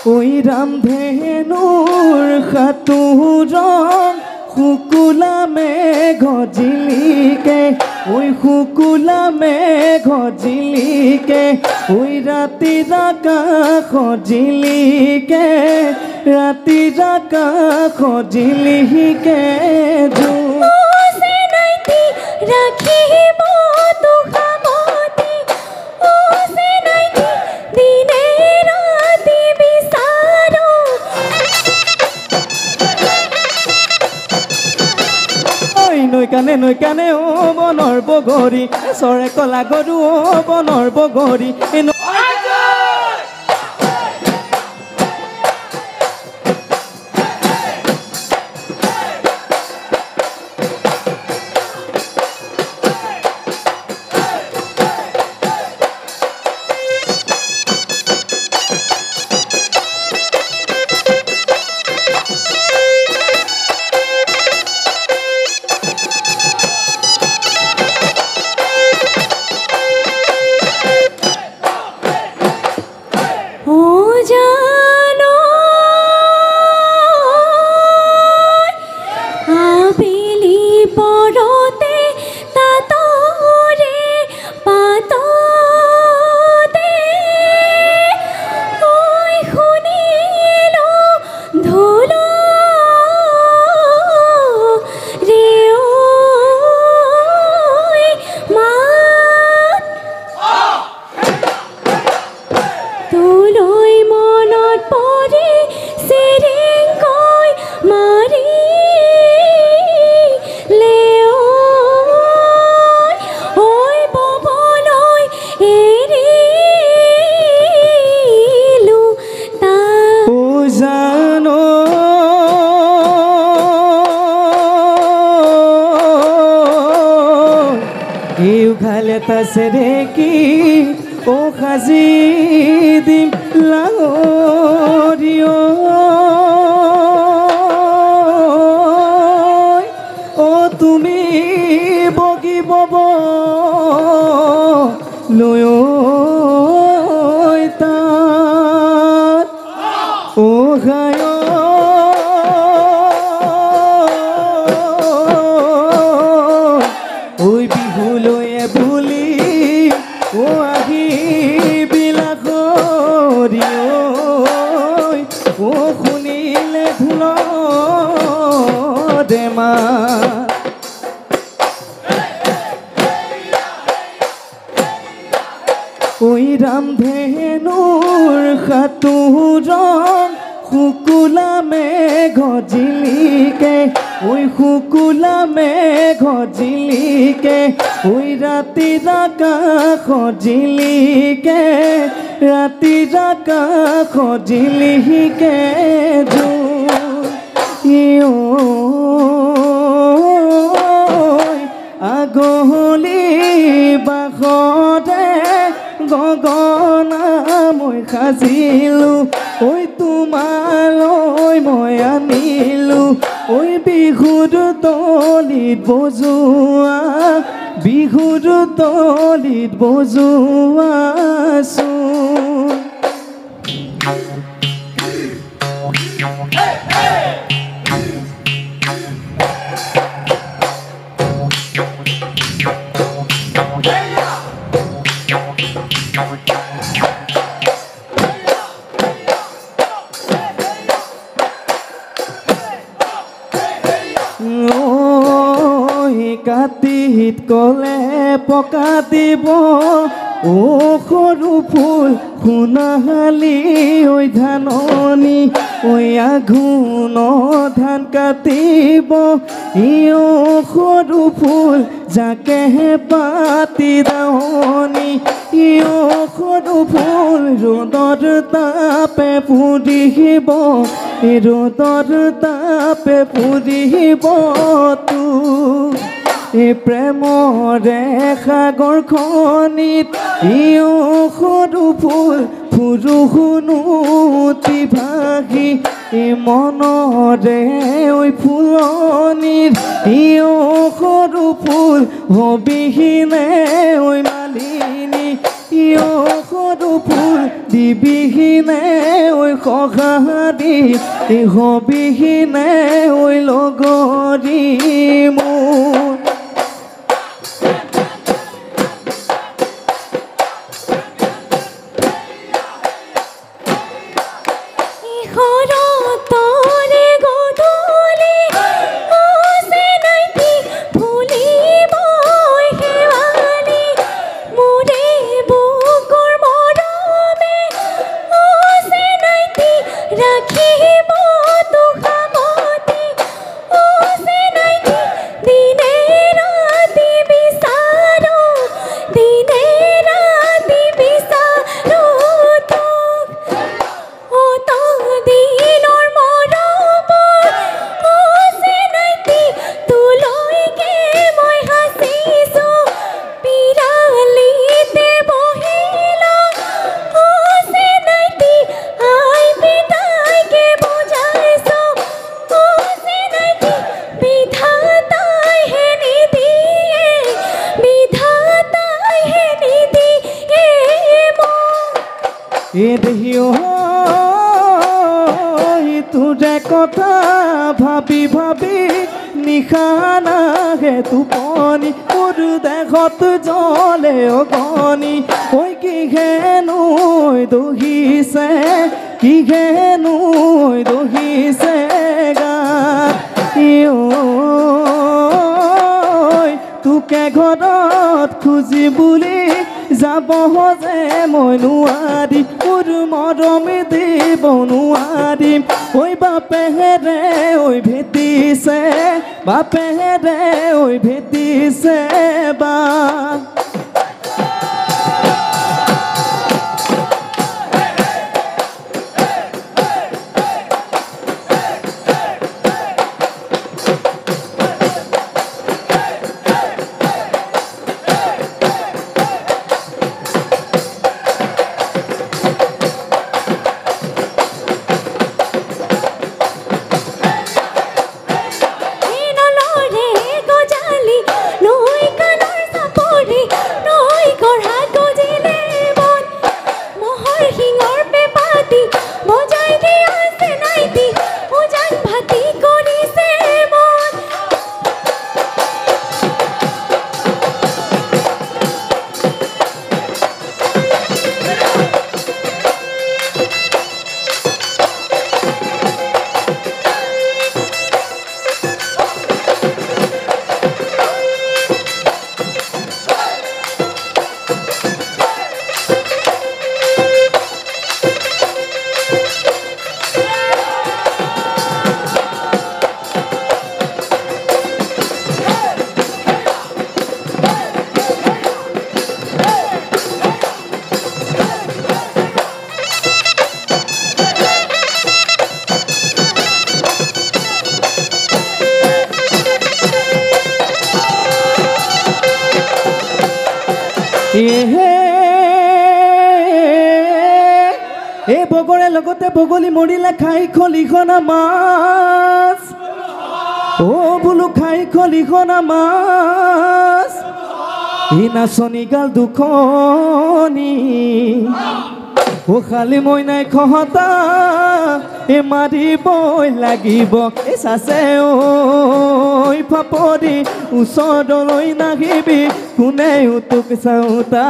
ওই ৰামধেনুৰ খাতুৰং শুকুলা মেঘ জিলিকে ওই শুকুলা মেঘ জিলিকে ওই ৰাতিৰ আকাশ জিলিকে ৰাতিৰ আকাশ জিলিকে ৰাখিব তুখামতি ও সে নাইতি দিনে ৰাতি বিচাৰো নৈ কানে ও বনৰ বগৰী চৰে কলা গৰু ও বনৰ বগৰী তসরে কি ও খাজি দিম লাহোরিও ও তুমি বগি বব লয় তাত ও গায় ওই বিহু লয়ে বুলি ও আহি বিলাসৰি ও শুনিলে ঢোল দেমা ওই ৰামধেনুৰ খাতুৰং শুকুলা মেঘ জিলিকে ওই শুকুলা মেঘ জিলিকে ওই ৰাতিৰ আকাশ জিলিকে ৰাতিৰ আকাশ জিলিকে আগলি বাসতে গগনা মই সাজিলো ওই তোমালৈ মই আনিলো ওই বিহুৰ তলিত বজোৱা বিহুৰ তলিত বজোৱা কাতিত কলে পকা দিব ও সৰু ফুল সোণালী ঐ ধাননি ঐ আঘোণ ধান কাটিব ই ও সৰু ফুল যাকেহে পাতি দাৱনি ই ও সৰু ফুল ৰ'দৰ তাপে পুৰিব ৰ'দৰ তাপে পুৰিব প্ৰেমৰে সাগৰখনিত ই ও সৰু ফুল ফুৰু শুনুতি ভাগি মনৰে ঐ ফুলনিত ই ও সৰু ফুল হবিহীনে ঐ মালিনী ই ও সৰু ফুল দিবিহীনে ঐ সহাৰি হবিহীনে ঐ লগৰী মোৰ তোৰে কথা ভাবি ভাবি নিশা নাহে টোপনি মোৰ দেহত জ্বলে অগনি ঐ কিহেনো দহিছে কিহেনো দহিছে গাত তোকে ঘৰত খুজি বুলি যাব যে মই নোৱাৰিম মোৰ মৰম দিব নোৱাৰিম ঐ বাপেৰে ঐ ভেটিছে বাপেৰে ঐ ভেটিছে বা এই বগৰে লগতে বগলী মৰিলে খাই খলিখনা মাছ বোলো খাই খলিখনা মাছ এই নাচনি গাল দুখনি খালি মই নাই খহতা মাৰিবই লাগিব এই চাচে ঐ ফাপৰি ওচৰলৈ নাহিবি কোনেও তোক চাওঁতা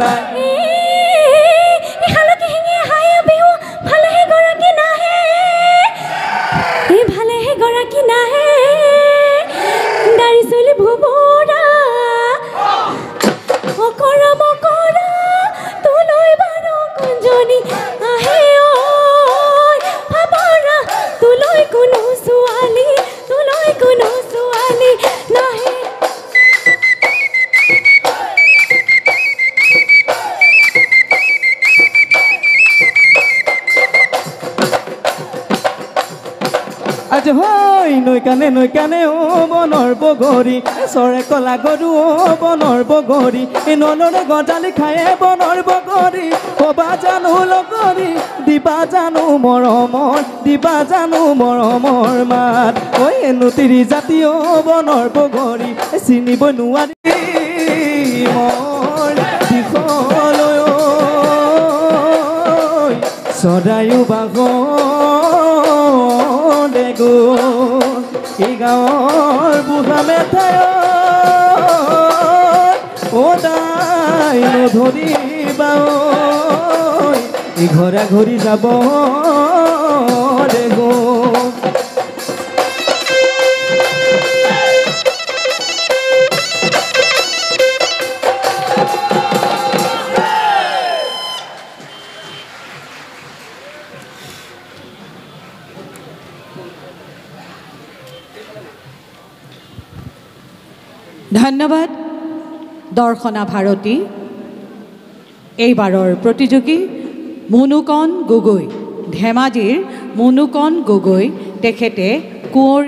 নাই নৈ কানে ও বনৰ বগৰী চৰে কলা গৰু ও বনৰ বগৰী নলৰে গজালি খায়ে বনৰ বগৰী কবা জানো লগৰী দিবা জানো মৰমৰ মাত ঐ নতিৰি জাতি ও বনৰ বগৰী চিনিব নোৱাৰি মোৰ দিশলৈ চৰায়ো বাগৰে গ'ল এই গাঁৱৰ বুঢ়া মেঠাই তাই নধৰিবা ইঘৰা ঘূৰি যাব ৰে গ'ল ধন্যবাদ দৰ্শনা ভাৰতী এইবাৰৰ প্ৰতিযোগী মুনুকণ গগৈ ধেমাজিৰ মুনুকণ গগৈ তেখেতে কোঁৱৰ